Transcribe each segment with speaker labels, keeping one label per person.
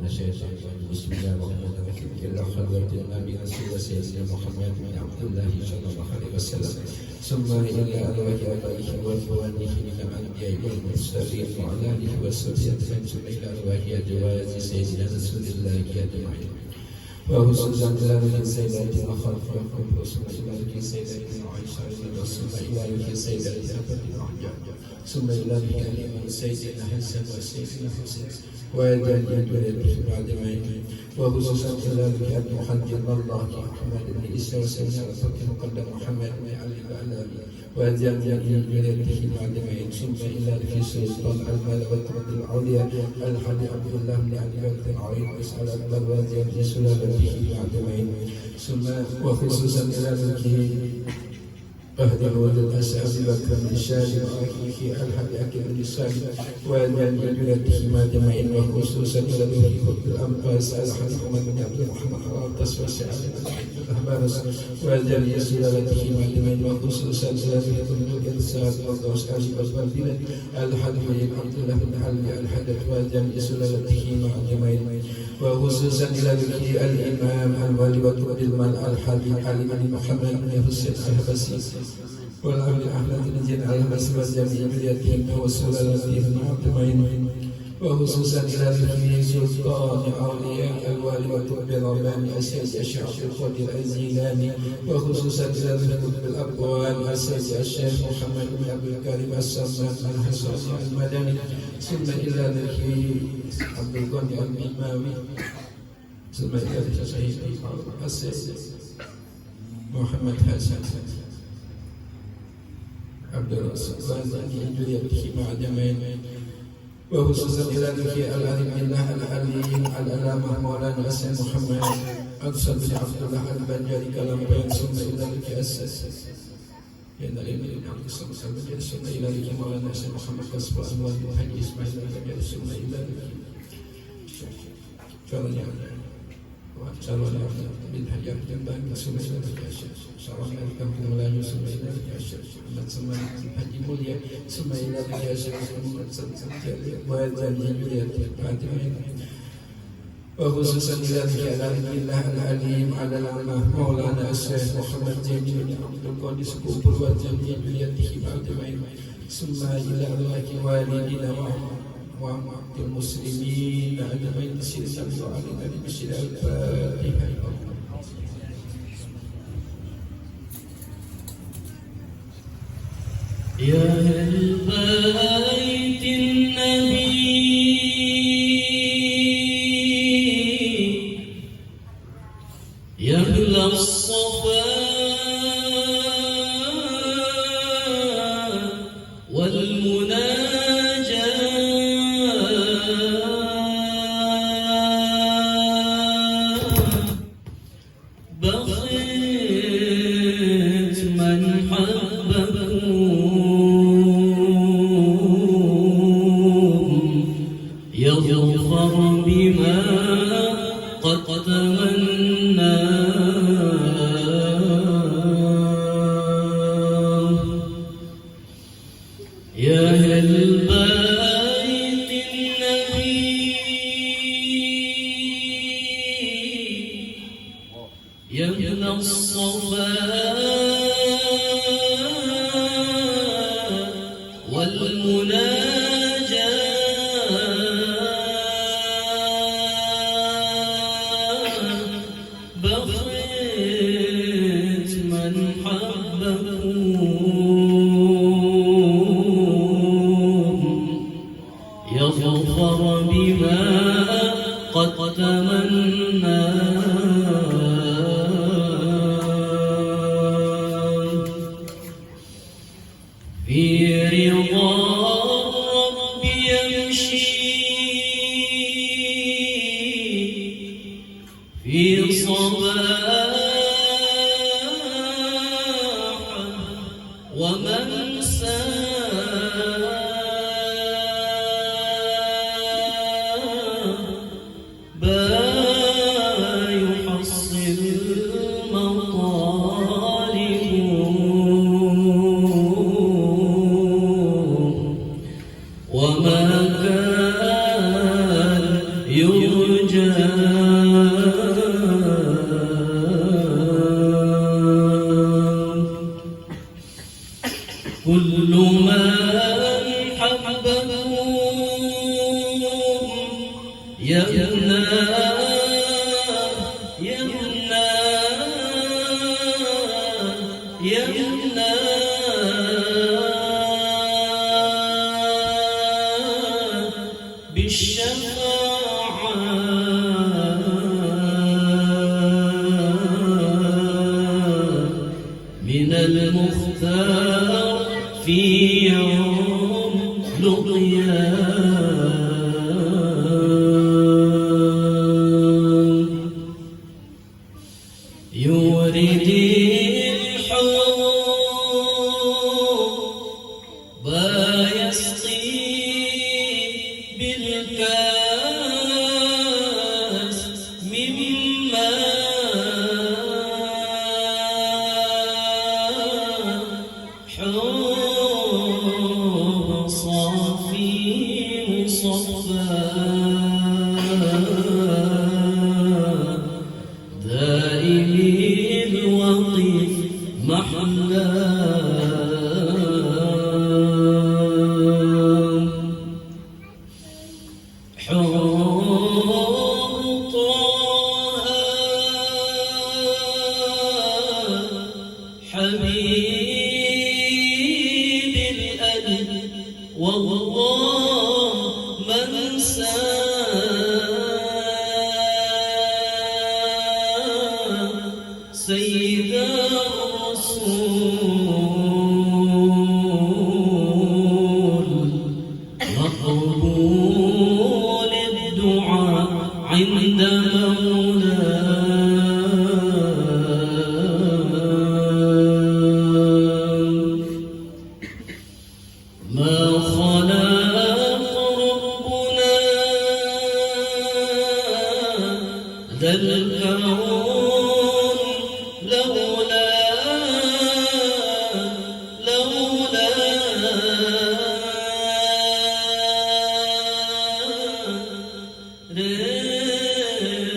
Speaker 1: الشيطان الرجيم بسم الله الرحمن الرحيم إلا خلوتنا برسول سيدنا محمد بن عبد الله صلى الله عليه وسلم ثم إلى أرواح آبائه وإخوانه من الأنبياء والمرسلين وعلى آله وصحبه ثم إلى أرواح أزواج سيدنا رسول الله أجمعين وخصوصا إلى سيداتنا خلفكم وخصوصا إلى سيداتنا عائشة ثم إلى سيداتنا فاطمة ثم إلى سيدنا حسن وسيدنا حسين وأيضا بعد ما وخصوصا إلى أبي محمد الله محمد بن عيسى وسيدنا مقدم محمد بن علي وعلى وأيضا بولادته بعد ما ثم إلى سلطان الملكة العليا الحاج عبد الله بن علي بن عين وسأل أكبر وأيضا سلالته بعد ما ثم وخصوصا إلى أهدى ولد أسعد بكر بن سالم وأخيه الحاج أكبر بن سالم وأيضا بولادته بعد ما وخصوصا إلى الخط الأنفاس الحاج محمد بن عبد محمد وأنتص وسعد الأحبار وأيضا سلالته بعد ما وخصوصا إلى الملك السعد والدوس أجب البلد الحاج عبد الله بن علي الحدث وأيضا سلالته بعد ما وخصوصا إلى الإمام الوالي وقد المال الحاج علي بن محمد بن حسين الحبسي والعبد الأحمد الذين على مسوى جميع بلادهم وسلالتهم معتمين وخصوصا إلى سلطان أولياء الوالي وقطب الرباني السيد الشيخ القدير الزيلاني وخصوصا إلى قطب الأقوال السيد الشيخ محمد بن عبد الكريم السمان الحساسي المدني ثم إلى عبد الغني الإمامي ثم إلى السيد محمد حسن عبد الرسول وأزواجه مع جميع وخصوصا إلى ذكي العلم الله العليم العلامة مولانا السيد محمد أقصى بن عبد الله البنجاري كلام بين ثم إلى ذكي أسس لأن العلم الإمام الصمد البنجاري ثم إلى ذكي مولانا السيد محمد قصب أنوار الحج إسماعيل البنجاري ثم إلى ذكي فرنيا وأبصارنا بالحجاب جنبان ثم إلى ذكي أسس شرعنا لكم في الملايين ثم إلى ذكي أسس ثم الحج موليا ثم إلى ذكي أسس وخصوصا إلى ذكر الله العليم على العلماء مولانا الشيخ محمد جميل عبد القادس كوبر وجميع بيده بعد ما ثم إلى ذكر والدنا وعبد المسلمين أجمعين سيدنا وعلينا بشر الفاتحة
Speaker 2: يا أهل بيت النبي يا أهل الصفا والمناجاة بخيت من حبكم يظفر بما قد تمنى يا أهل بيت النبي يا ابن الصفا والمناجاة بخيت من حبكم يظفر بما قد تمنى في رضا الرب يمشي في صباح ومنساه با يحصل المطالب وما كان يرجى كل من حبه يمنى يمنى يمنى بالشفاعة من المختار في يوم القيامة يورد الحب يسقي بالكاس من ماء حب صافي مصفى دائم الوطيف محلى حب طه حبيب الأدب والله من سيد الرسول مقبول الدعاء عند مولاه ما خلق ربنا ذا الكون لولا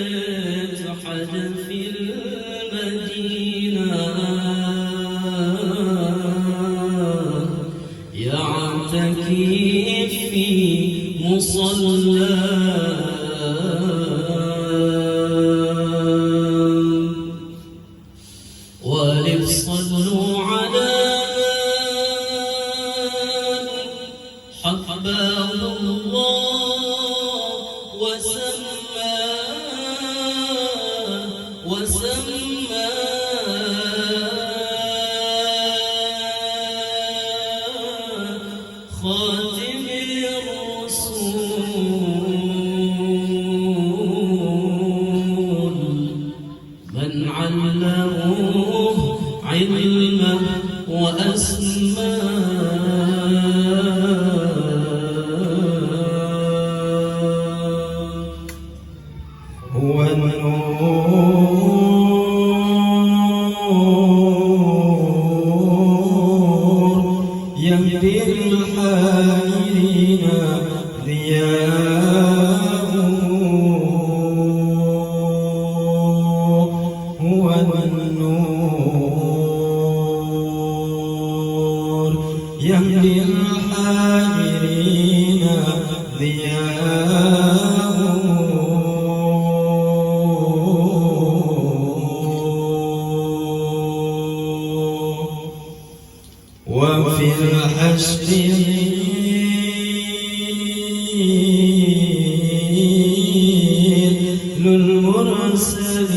Speaker 2: رزحت في المدينة يعتكف في مصلى ولف صلوا على حباه الله وسمى خاتم الرسول من علمه علما وأسمى
Speaker 1: هو النور يهدي الحائرين ضياءه هو النور يهدي الحائرين وفي الحشر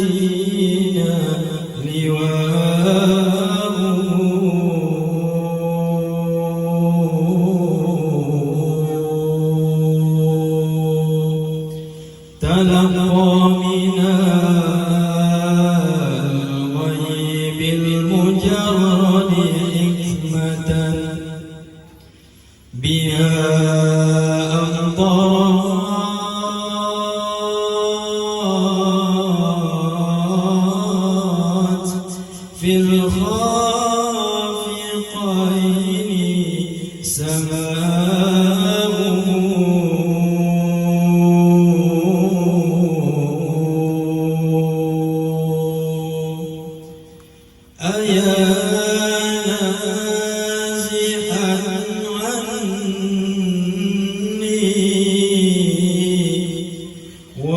Speaker 1: للمرسلين لواء تلقى من الغيب المجرد حكمة بها أمطرت في الخافقين سماؤه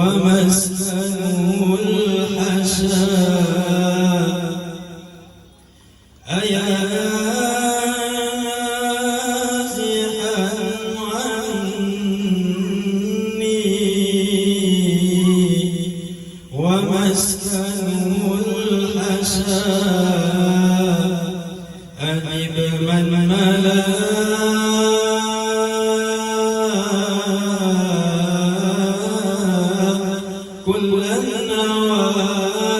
Speaker 1: ومسكنه الحشاء أيا زحا عني ومسكنه الحشاء أجب من ملا كل النواحي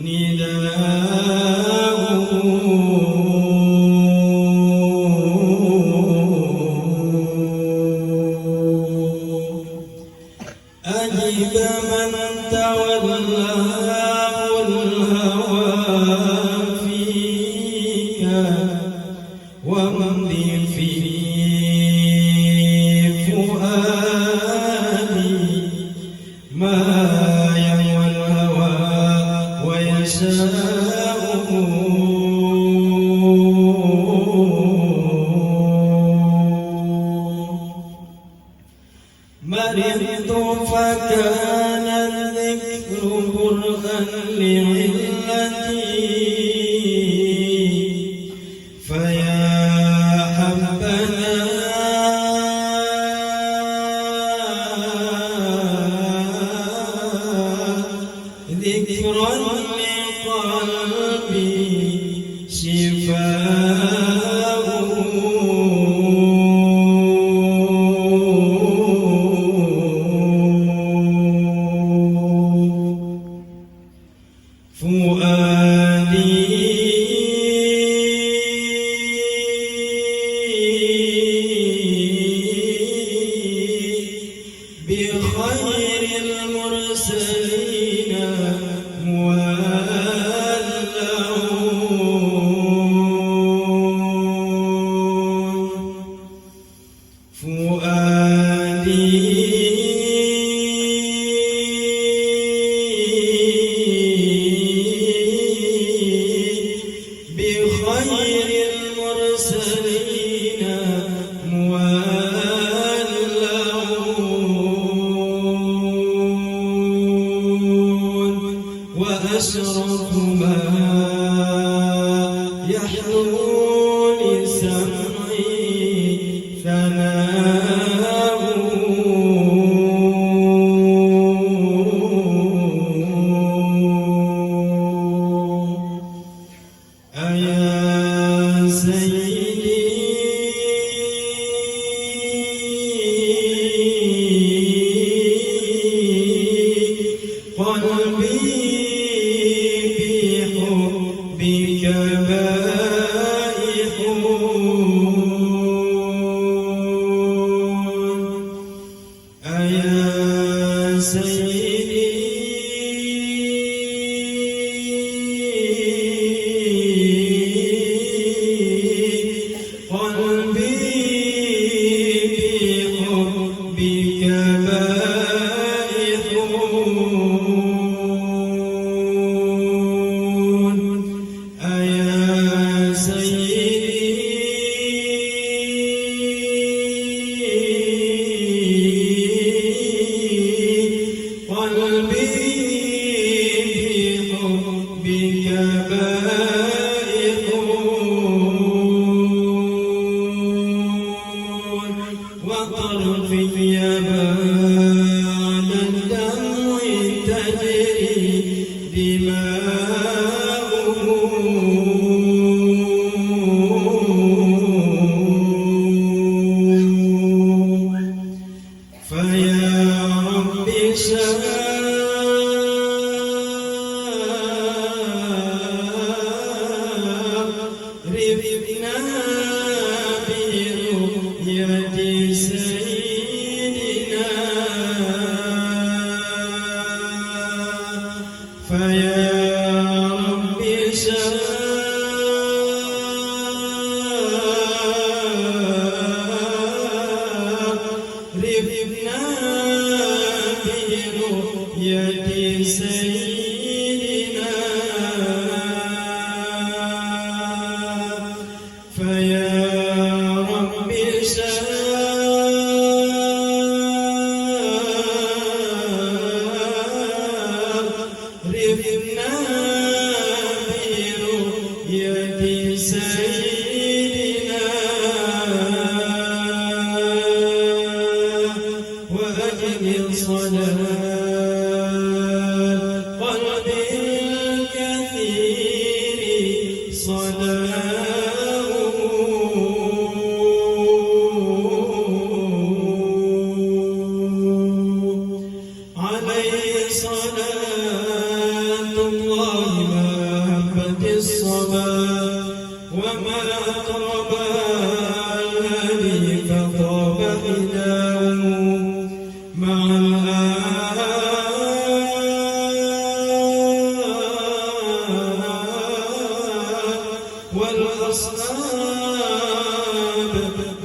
Speaker 1: نداءه أجب من تولاه الهوى فيك وامضي في فؤادي ما يهوى الهوى ويشاءه مرضت فكان الذكر برها لعلتي فيا حبنا ذكرا لقلبي بخير المرسلين مولون فؤادي بخير المرسلين وأشرف ما يحلو لسمعي ثناؤه أيا سيدي قلبي بحبك بائح أيا سيدي قلبي بحبك بائح أيا سيدي قلبي بحبك بائح وطرفي يبان الدمع تجري دماؤه فيا رب شرفنا برؤية سيدنا فيا رب شرفنا برؤية سيدنا فيا رب شرفنا صلاة قلبي الكثير عليه صلاة الله محبة الصلاة وما أقرب الهدي فطاب إله مع والأصحاب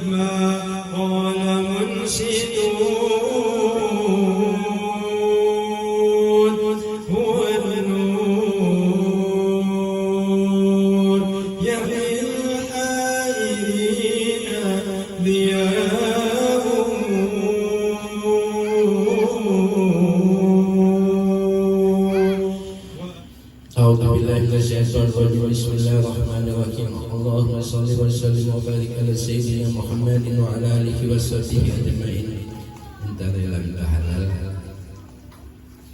Speaker 1: ما قال منشدون هو النور يحيي الحائرين أعوذ بالله من الشيطان الرجيم بسم الله الرحمن الرحيم اللهم صل وسلم وبارك على سيدنا محمد وعلى آله وصحبه أجمعين. Bentar dalam halal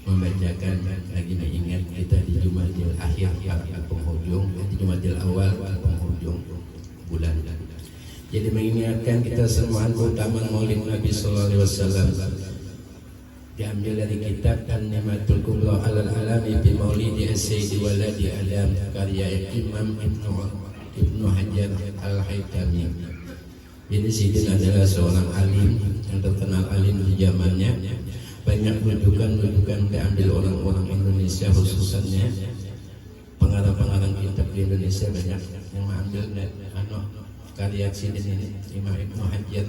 Speaker 1: membacakan lagi mengingat kita di Jumadil akhir pada penghujung, di Jumadil awal pada penghujung bulan. Jadi mengingatkan kita semua keutamaan Maulid Nabi sallallahu alaihi wasallam. Diambil dari kitab An-Ni'matul Kubra Alal Alami bi Maulidi As-Sayyidi Waladi Adam karya Imam Ibnu Hajar Al-Haytami. Jadi Sidin adalah seorang alim yang terkenal alim di zamannya. Banyak rujukan diambil orang-orang Indonesia, khususnya pengarang-pengarang kitab di Indonesia banyak yang mengambil karya Sidin ini, Imam Ibnu Hajar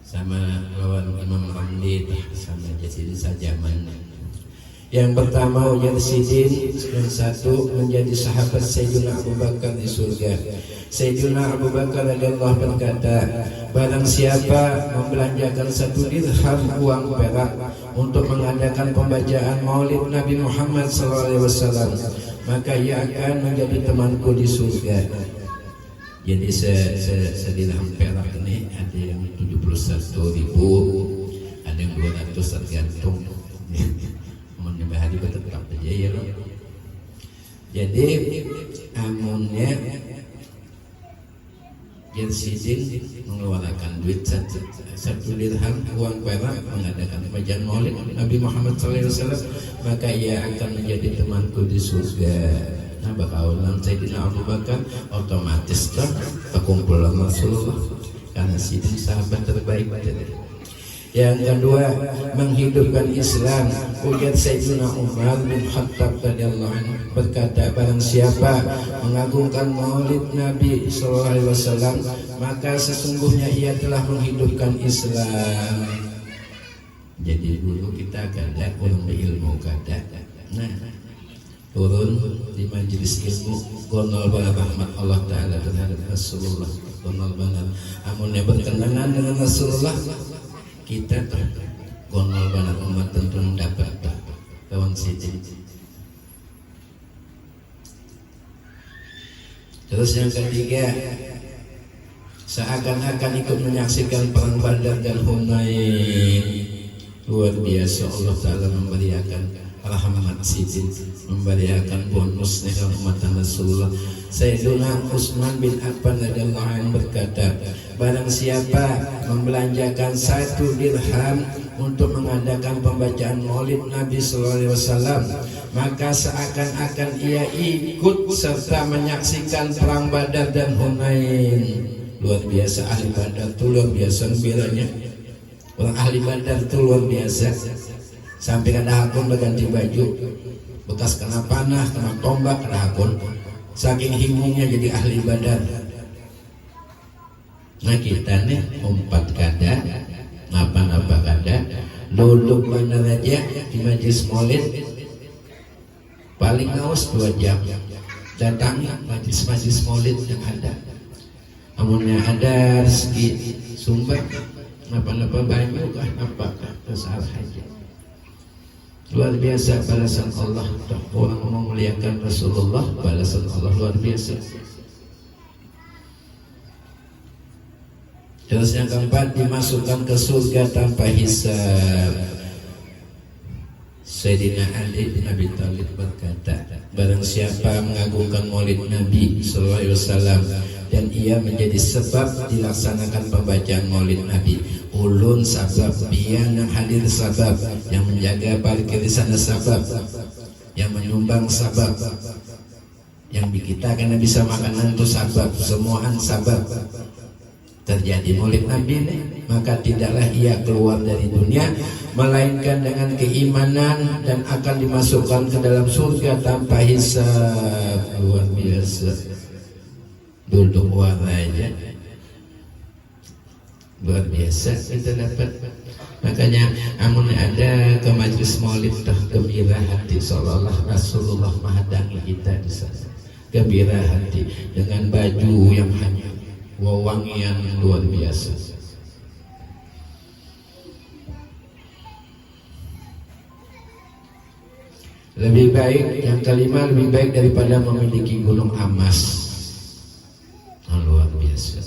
Speaker 1: sama lawan Imam Ramli sama jadi sajaman. Yang pertama ujar Sidin, yang satu menjadi sahabat Sayyidina Abu Bakar di surga. Sayyidina Abu Bakar radhiyallahu berkata, barang siapa membelanjakan 1 dirham uang perak untuk mengadakan pembacaan Maulid Nabi Muhammad SAW, maka ia akan menjadi temanku di surga. Jadi sedirham perak ini ada yang 71.000, ada yang 200 tergantung. Menyembah hari tetap aja ya. Jadi amunnya Sidin mengeluarkan duit 1 dirham uang perak mengadakan pembacaan Maulid Nabi Muhammad SAW, maka ia akan menjadi temanku di surga. Nah, bakaulan Sayyidina Abu Bakar otomatis kan perkumpulan Rasulullah karena Sidin sahabat terbaik. Yang kedua, menghidupkan Islam. Ujar Sayyidina Umar bin Khattab radhiyallahu anhu berkata, barang siapa mengagungkan Maulid Nabi sallallahu alaihi wasallam, maka sesungguhnya ia telah menghidupkan Islam. Jadi dulu kita kada orang berilmu kada. Nah, turun di majelis ilmu gonol banget rahmat Allah Ta'ala terhadap Rasulullah, gonol banget amunnya berkenalan dengan Rasulullah, kita gonol banget umat tentu dapat kawan Sidin. Terus yang ketiga, seakan-akan ikut menyaksikan perang Badar dan Hunain. Luar biasa Allah Ta'ala memberikan rahmat Sidin, memberikan bonus dengan umat Rasulullah. Sayyidina Utsman bin Affan radhiyallahu anhu berkata, barang siapa membelanjakan 1 dirham untuk mengadakan pembacaan Maulid Nabi sallallahu alaihi wasallam, maka seakan-akan ia ikut serta menyaksikan perang Badar dan Hunain. Luar biasa ahli Badar itu, luar biasa bilanya. Orang ahli Badar itu luar biasa. Sampai kada hakun berganti baju, bekas kena panah, kena tombak kada hakun, saking hingungnya jadi ahli Badar. Nah kita nih umpat kada, ngapa-ngapa kada, duduk mana aja di majelis Maulid paling ngawas 2 jam, datangi majelis Maulid yang ada. Amunnya ada rezeki sumber, ngapa-ngapa banyak kah apa terserah aja. Luar biasa balasan Allah. Orang memuliakan Rasulullah, balasan Allah luar biasa. Terus yang keempat, dimasukkan ke surga tanpa hisab. Sayyidina Ali bin Abi Thalib berkata, barang siapa mengagungkan maulid Nabi sallallahu alaihi wasallam dan ia menjadi sebab dilaksanakan pembacaan maulid Nabi, ulun sabab, biang yang hadir sabab, yang menjaga parkir di sana sabab, yang menyumbang sabab, yang kita karena bisa makanan itu sabab, semuaan sabab terjadi maulid Nabi ini, maka tidaklah ia keluar dari dunia melainkan dengan keimanan dan akan dimasukkan ke dalam surga tanpa hisab. Luar biasa, duduk aja luar biasa kita dapat. Makanya amun ada ke majlis maulid dah gembira hati, seolah-olah Rasulullah menghadangi kita di sana. Gembira hati dengan baju yang hanya wewangian yang luar biasa. Lebih baik, yang kelima, lebih baik daripada memiliki gunung emas. Luar biasa.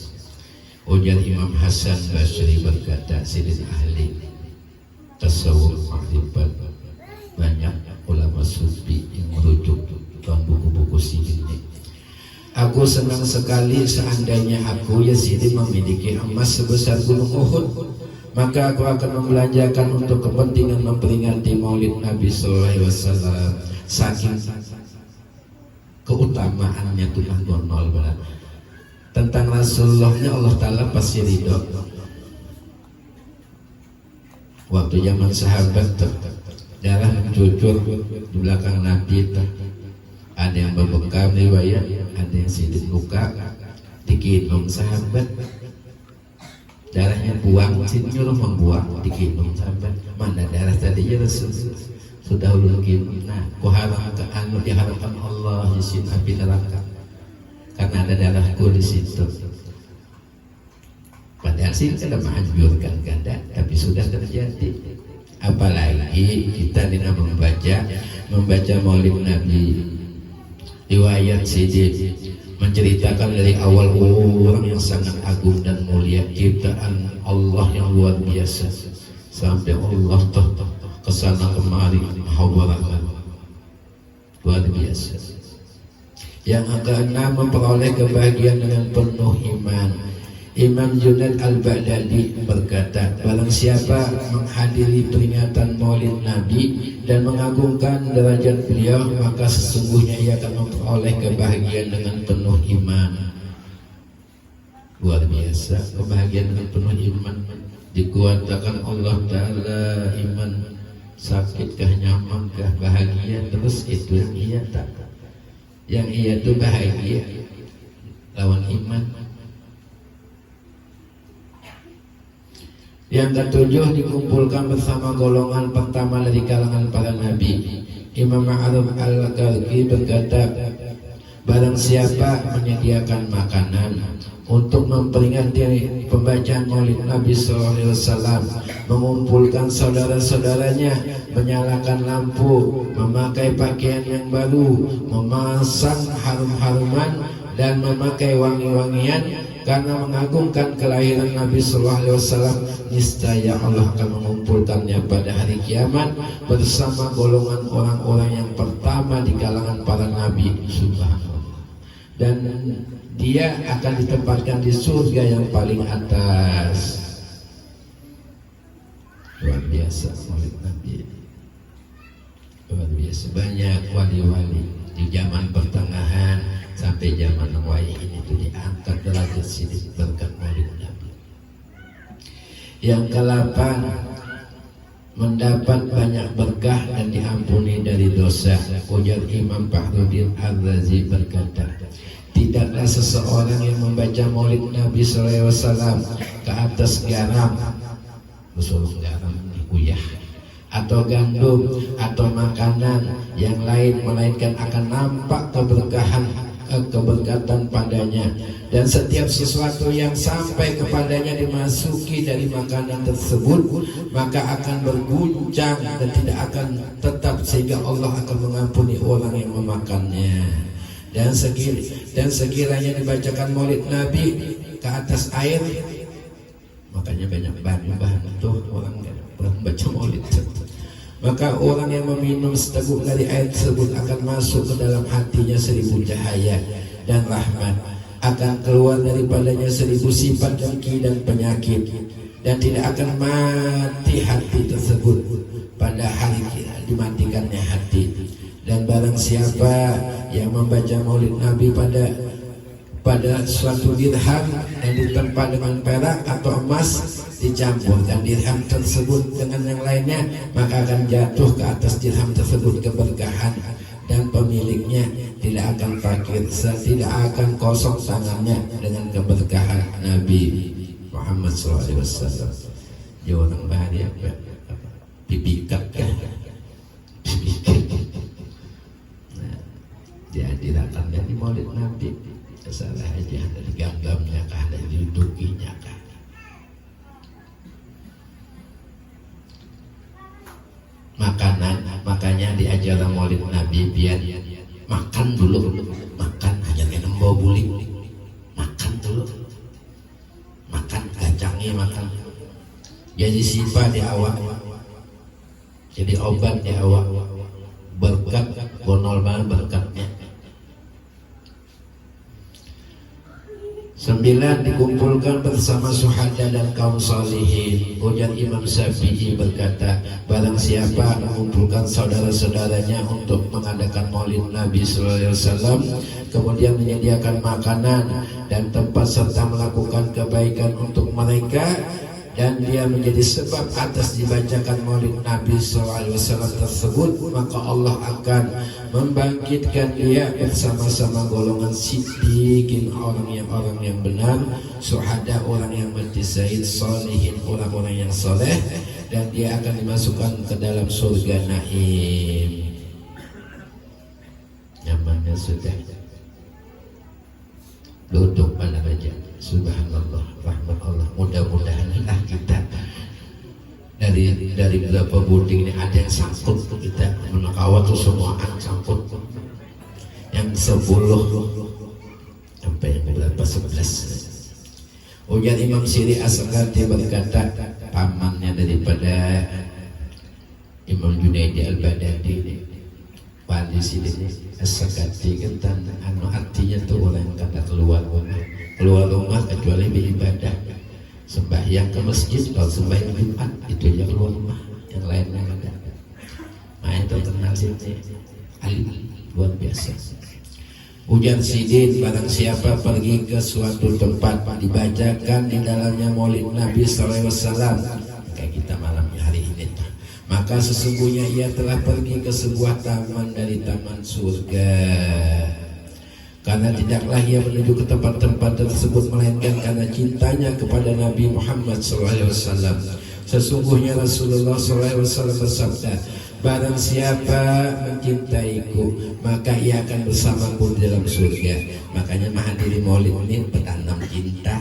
Speaker 1: Ujar Imam Hasan Basri berkata, sidin ahli tasawuf ma'rifat, banyak ulama sufi yang merujuk dalam buku-buku sidin ini. Aku senang sekali seandainya aku Yazid memiliki emas sebesar gunung Uhud, maka aku akan membelanjakan untuk kepentingan memperingati maulid Nabi sallallahu alaihi wasallam. Saking keutamaannya Tuhan gonol berat tentang Rasulullahnya, Allah Ta'ala pasti ridho. Waktu zaman sahabat darah mencucur di belakang Nabi, ada yang berbekam riwayat, ada yang sidik luka, dikinum sahabat, darahnya buang, nyuruh membuang, dikinum sahabat. Mana darah tadi ya Rasul sudah ulungin. Nah, kuharamkan anu diharapkan Allah isin api neraka karena ada darahku di situ. Padahal sih tidak menganjurkan kada, tapi sudah terjadi. Apalagi kita dengan membaca maulid Nabi. Riwayat Siddiq menceritakan dari awal orang yang sangat agung dan mulia, ciptaan Allah yang luar biasa, sampai Allah kesana kemari hawarakan luar biasa. Yang keenam, memperoleh kebahagiaan dengan penuh iman. Imam Junaid Al-Baghdadi berkata, barang siapa menghadiri peringatan maulid Nabi dan mengagungkan derajat beliau, maka sesungguhnya ia akan memperoleh kebahagiaan dengan penuh iman. Luar biasa, kebahagiaan dengan penuh iman. Dikuatakan Allah Ta'ala, iman sakitkah, nyamankah, bahagia, terus itu yang ia tak, yang ia itu bahagia lawan iman. Yang ketujuh, dikumpulkan bersama golongan pertama dari kalangan para nabi. Imam Ma'ruf Al-Karki berkata, barang siapa menyediakan makanan untuk memperingati pembacaan maulid Nabi SAW, mengumpulkan saudara-saudaranya, menyalakan lampu, memakai pakaian yang baru, memasang harum-haruman dan memakai wangi-wangian karena mengagungkan kelahiran Nabi SAW, niscaya Allah akan mengumpulkannya pada hari kiamat bersama golongan orang-orang yang pertama di kalangan para nabi. Subhanallah. Dan dia akan ditempatkan di surga yang paling atas. Luar biasa maulid Nabi, luar biasa. Banyak wali-wali di zaman pertengahan sampai zaman wahai ini itu diangkat derajat sidik berkat maulid Nabi. Yang ke-8, mendapat banyak berkah dan diampuni dari dosa. Ujar Imam Fakhruddin Ar-Razi berkata, tidaklah seseorang yang membaca maulid Nabi SAW ke atas garam, usul garam dikuyah, atau gandum atau makanan yang lain, melainkan akan nampak keberkatan padanya, dan setiap sesuatu yang sampai kepadanya dimasuki dari makanan tersebut maka akan berguncang dan tidak akan tetap, sehingga Allah akan mengampuni orang yang memakannya. Dan sekiranya dibacakan maulid Nabi ke atas air, Makanya banyak bahan tuh orang baca maulid. Maka orang yang meminum seteguk dari air tersebut akan masuk ke dalam hatinya 1000 cahaya dan rahmat, akan keluar daripadanya 1000 sifat dengki dan penyakit, dan tidak akan mati hati tersebut pada hari dimatikannya hati. Dan barang siapa yang membaca maulid Nabi pada suatu dirham yang ditempa dengan perak atau emas, dicampurkan dirham tersebut dengan yang lainnya, maka akan jatuh ke atas dirham tersebut keberkahan, dan pemiliknya tidak akan fakir, tidak akan kosong tangannya dengan keberkahan Nabi Muhammad SAW. Dia orang bahagia, pipikat kan? Nah, dia didatangnya di maulid Nabi. Salah aja dari ganggamnya kah, dari dudukinya kah. Makanan, makanya di ajaran maulid Nabi biar makan dulu, makan hanya minum bau bulik, makan dulu, makan kacangnya makan. Jadi sifat di awak, jadi obat di awak, berkat bonol banget berkatnya. 9 dikumpulkan bersama syuhada dan kaum salihin. Ujar Imam Syafi'i berkata, barang siapa mengumpulkan saudara-saudaranya untuk mengadakan maulid Nabi SAW, kemudian menyediakan makanan dan tempat serta melakukan kebaikan untuk mereka, dan dia menjadi sebab atas dibacakan maulid Nabi SAW tersebut, maka Allah akan membangkitkan dia bersama-sama golongan siddiqin, orang yang benar, syuhada, orang yang mati syahid, salihin, orang-orang yang soleh, dan dia akan dimasukkan ke dalam surga naim. Nyamannya sudah duduk pada raja. Subhanallah, rahmat Allah. Mudah-mudahanlah kita dari berapa buting ini ada yang sangkut, kita menakawat tuh semua sangkut. Yang 10 sampai yang berapa 11. Ujar Imam Syiri As-Sakati berkata, pamannya daripada Imam Junaidi Al-Baghdadi, wali Syiri As-Sakati kan artinya tuh orang yang kata keluar rumah kecuali beribadah, sembahyang ke masjid, kalau sembahyang Jumat itu aja keluar rumah, yang lainnya ada. Nah itu kenal sini Ali luar biasa. Ujar Sidin, barang siapa pergi ke suatu tempat dibacakan di dalamnya maulid Nabi SAW, kayak kita malam hari ini, maka sesungguhnya ia telah pergi ke sebuah taman dari taman surga. Karena tidaklah ia menuju ke tempat-tempat tersebut melainkan karena cintanya kepada Nabi Muhammad SAW. Sesungguhnya Rasulullah SAW bersabda, barang siapa mencintaiku, maka ia akan bersamaku di dalam surga. Makanya menghadiri maulid ini bertanam cinta.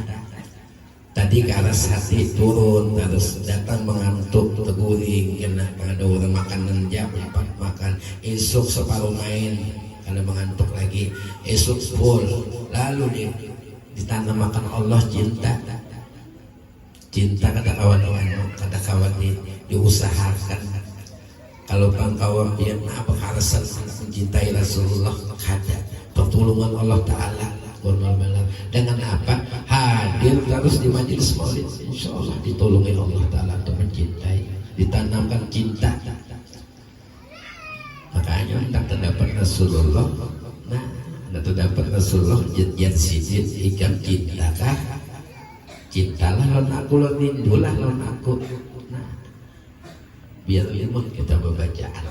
Speaker 1: Tadi ke arah hati turun, harus datang mengantuk, teguring, kena ada orang makanan jam 4 makan, esok separuh main. Karena mengantuk lagi, esok full, lalu ditanamkan Allah cinta kata kawan-kawan, kata kawan diusahakan. Kalau kawan dia apa harasan mencintai Rasulullah, ada pertolongan Allah Ta'ala dengan apa? Hadir terus di majelis maulid, insya Allah ditolongi Allah Ta'ala untuk mencintai, ditanamkan cinta. Makanya hendak terdapat Rasulullah. Nah, hendak terdapat Rasulullah jadian sidin ikan cinta kah? Cintalah lawan aku, lawan rindulah lawan aku. Nah, biar ilmu kita berbacaan.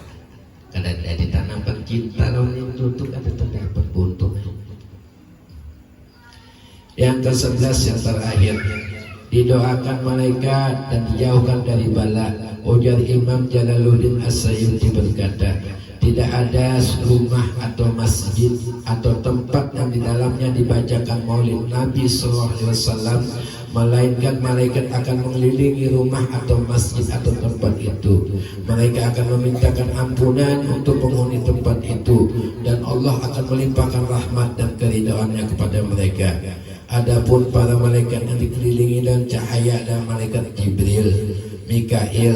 Speaker 1: Karena dia ditanamkan cinta lawan rindu itu ada terdapat untung. Yang ke-11 yang terakhir, didoakan malaikat dan dijauhkan dari bala. Ujar Imam Jalaluddin As-Sayyuti berkata, tidak ada rumah atau masjid atau tempat yang di dalamnya dibacakan maulid Nabi SAW, melainkan malaikat akan mengelilingi rumah atau masjid atau tempat itu. Mereka akan memintakan ampunan untuk penghuni tempat itu, dan Allah akan melimpahkan rahmat dan keridhaannya kepada mereka. Adapun para malaikat yang dikelilingi dan cahaya dan malaikat Jibril, Mikail,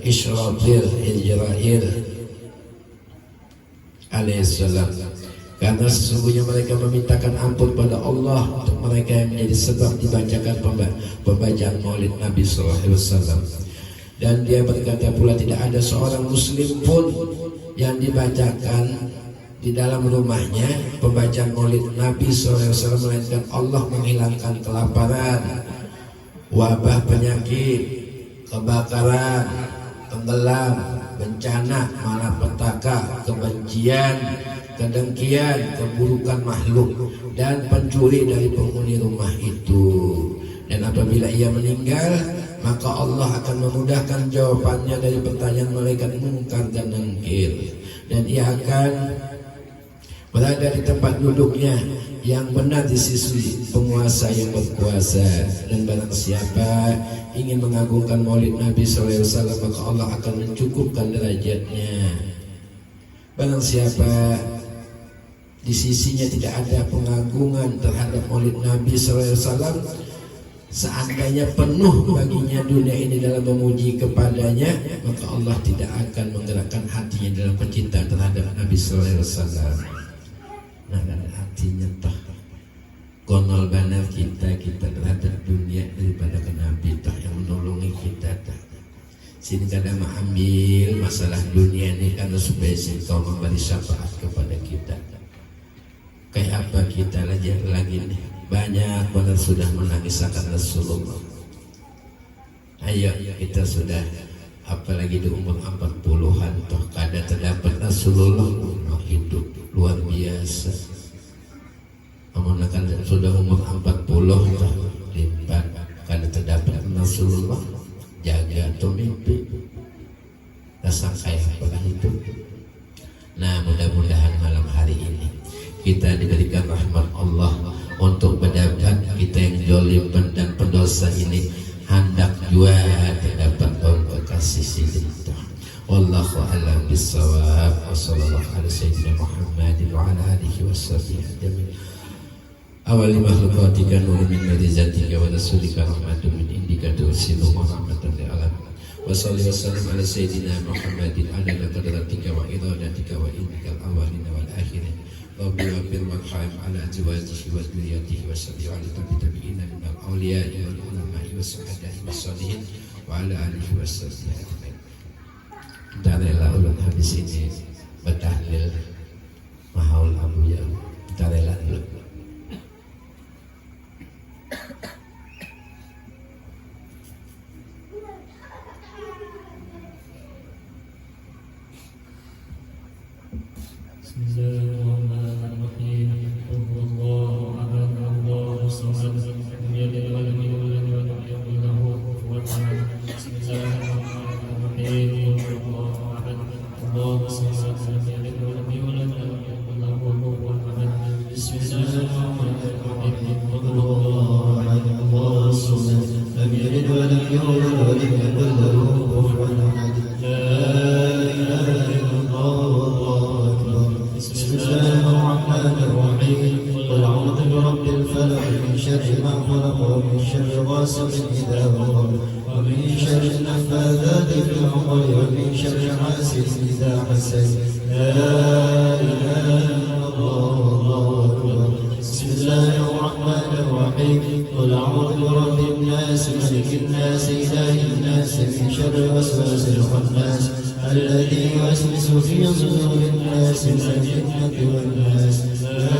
Speaker 1: Israfil, Israil alaihissalam. Karena sesungguhnya mereka memintakan ampun pada Allah untuk mereka yang menjadi sebab dibacakan pembacaan maulid Nabi SAW. Dan dia berkata pula, tidak ada seorang muslim pun yang dibacakan di dalam rumahnya pembacaan maulid Nabi SAW, melainkan Allah menghilangkan kelaparan, wabah, penyakit, kebakaran, tenggelam, bencana, malapetaka, kebencian, kedengkian, keburukan makhluk, dan pencuri dari penghuni rumah itu. Dan apabila ia meninggal, maka Allah akan memudahkan jawabannya dari pertanyaan malaikat Munkar dan Nakir, dan ia akan berada di tempat duduknya yang benar di sisi penguasa yang berkuasa. Dan barang siapa ingin mengagungkan maulid Nabi SAW, maka Allah akan mencukupkan derajatnya. Barang siapa di sisinya tidak ada pengagungan terhadap maulid Nabi SAW, seandainya penuh baginya dunia ini dalam memuji kepadanya, maka Allah tidak akan menggerakkan hatinya dalam kecintaan terhadap Nabi SAW. Nah, dan artinya toh konol benar kita terhadap dunia daripada ke Nabi toh yang menolongi kita toh. Sini kadang mengambil masalah dunia ini karena supaya kau memberi syafaat kepada kita. Kayak apa kita lagi nih, banyak benar sudah menangis akan Rasulullah. Ayo kita sudah, apalagi di umur 40-an toh kada terdapat Rasulullah hidup luar biasa. Amankan sudah umur 40 toh lipat kada terdapat Rasulullah, jaga atau mimpi rasa kayak apa itu. Nah, mudah-mudahan malam hari ini kita diberikan rahmat Allah untuk mendapat kita yang zalim dan pendosa ini hendak jua terdapat kasih sidin. Wallahu a'lam bissawab. Wa sallallahu ala sayyidina Muhammadin wa ala alihi washabihi ajmain. Awali makhlukatika nurun min zatika wa rasulika rahmatun min indika tursilu rahmatan lil alamin. Wa salli wa sallim ala sayyidina Muhammadin ala qadratika wa iradatika wa innakal awwalina wal akhirin. Rabbi wa bil marham ala azwajihi wa dzurriyyatihi wa salli ala tabi'ina min al awliya'i wal ulama'i was suhada'i was salihin wa ala alihi washabihi ajmain. Kita rela ulun habis ini bertahlil mahaul abu ya, kita rela dulu.
Speaker 2: Bismillahirrahmanirrahim. Allahu akbar, Allahu samad, lam yalid wa lam yulad wa lam yakul lahu kufuwan ahad. Bismillahirrahmanirrahim. Allahu akbar, Allahu samad, lam yalid wa lam yulad wa lam yakul lahu kufuwan ahad. Bismillahirrahmanirrahim. Allahu akbar, Allahu samad, lam yalid wa lam yulad wa lam yakul lahu kufuwan ahad. La ilaha illallah. Bismillahirrahmanirrahim. Qul a'udzu birabbil falaq min syarri ma khalaq wa min syarri ghasiqin idza waqab wa min syarri naffadhati fil 'uqad wa min syarri hasidin idza hasad. La ilaha illallah. Bismillahirrahmanirrahim. Qul a'udzu birabbin nas malikin nas ilahin nas min syarri waswasil khannas الذي يوسوس في صدور الناس من الجنة والناس. لا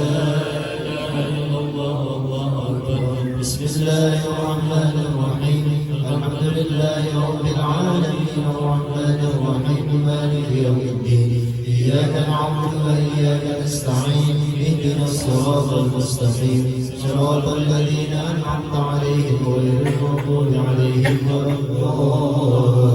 Speaker 2: إله إلا الله. الله أكبر. بسم الله الرحمن الرحيم. الحمد لله رب العالمين الرحمن الرحيم مالك يوم الدين. إياك نعبد وإياك نستعين. اهدنا الصراط المستقيم صراط الذين أنعمت عليهم غير المغضوب عليهم ولا الضالين.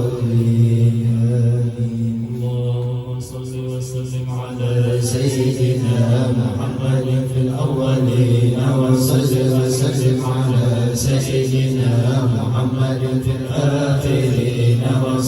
Speaker 2: سيدنا محمد في الأولين وصل وسلم على سيدنا محمد في الآخرين وصل